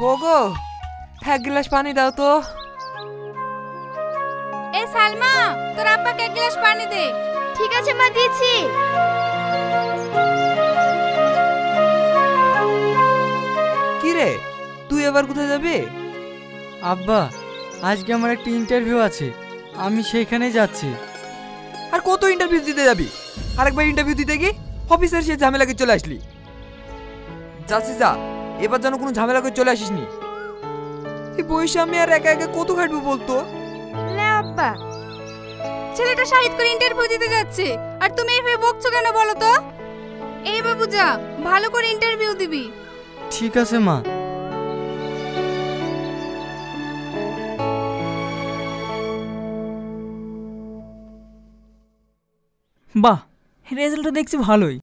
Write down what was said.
ওগো, এক গ্লাস পানি দাও তো। এ সালমা, তোর আব্বাকে এক গ্লাস পানি দে। ঠিক আছে মা, দিয়েছি। কি রে, তুই এবার কোথায় যাবি? আব্বা, আজকে আমার একটা ইন্টারভিউ আছে, আমি সেইখানে যাচ্ছি। আর কত ইন্টারভিউ দিতে যাবি? আরেকবার ইন্টারভিউ দিতে গিয়ে অফিসার সে ঝামেলাকে চলে আসলি। যাচ্ছি যা, এবার যেন কোনো ঝামেলা করে চলে আসিস নি। এই বয়সে আমি আর একা একা কত খাটবো বলতো? লে আব্বা, ছেলেটা শাহিদ করে ইন্টারভিউ দিতে যাচ্ছে আর তুমি এভাবে বকছো কেন বলো তো? এই বাবু যা, ভালো করে ইন্টারভিউ দিবি। ঠিক আছে মা। বাহ, রেজাল্টটা দেখছি ভালোই।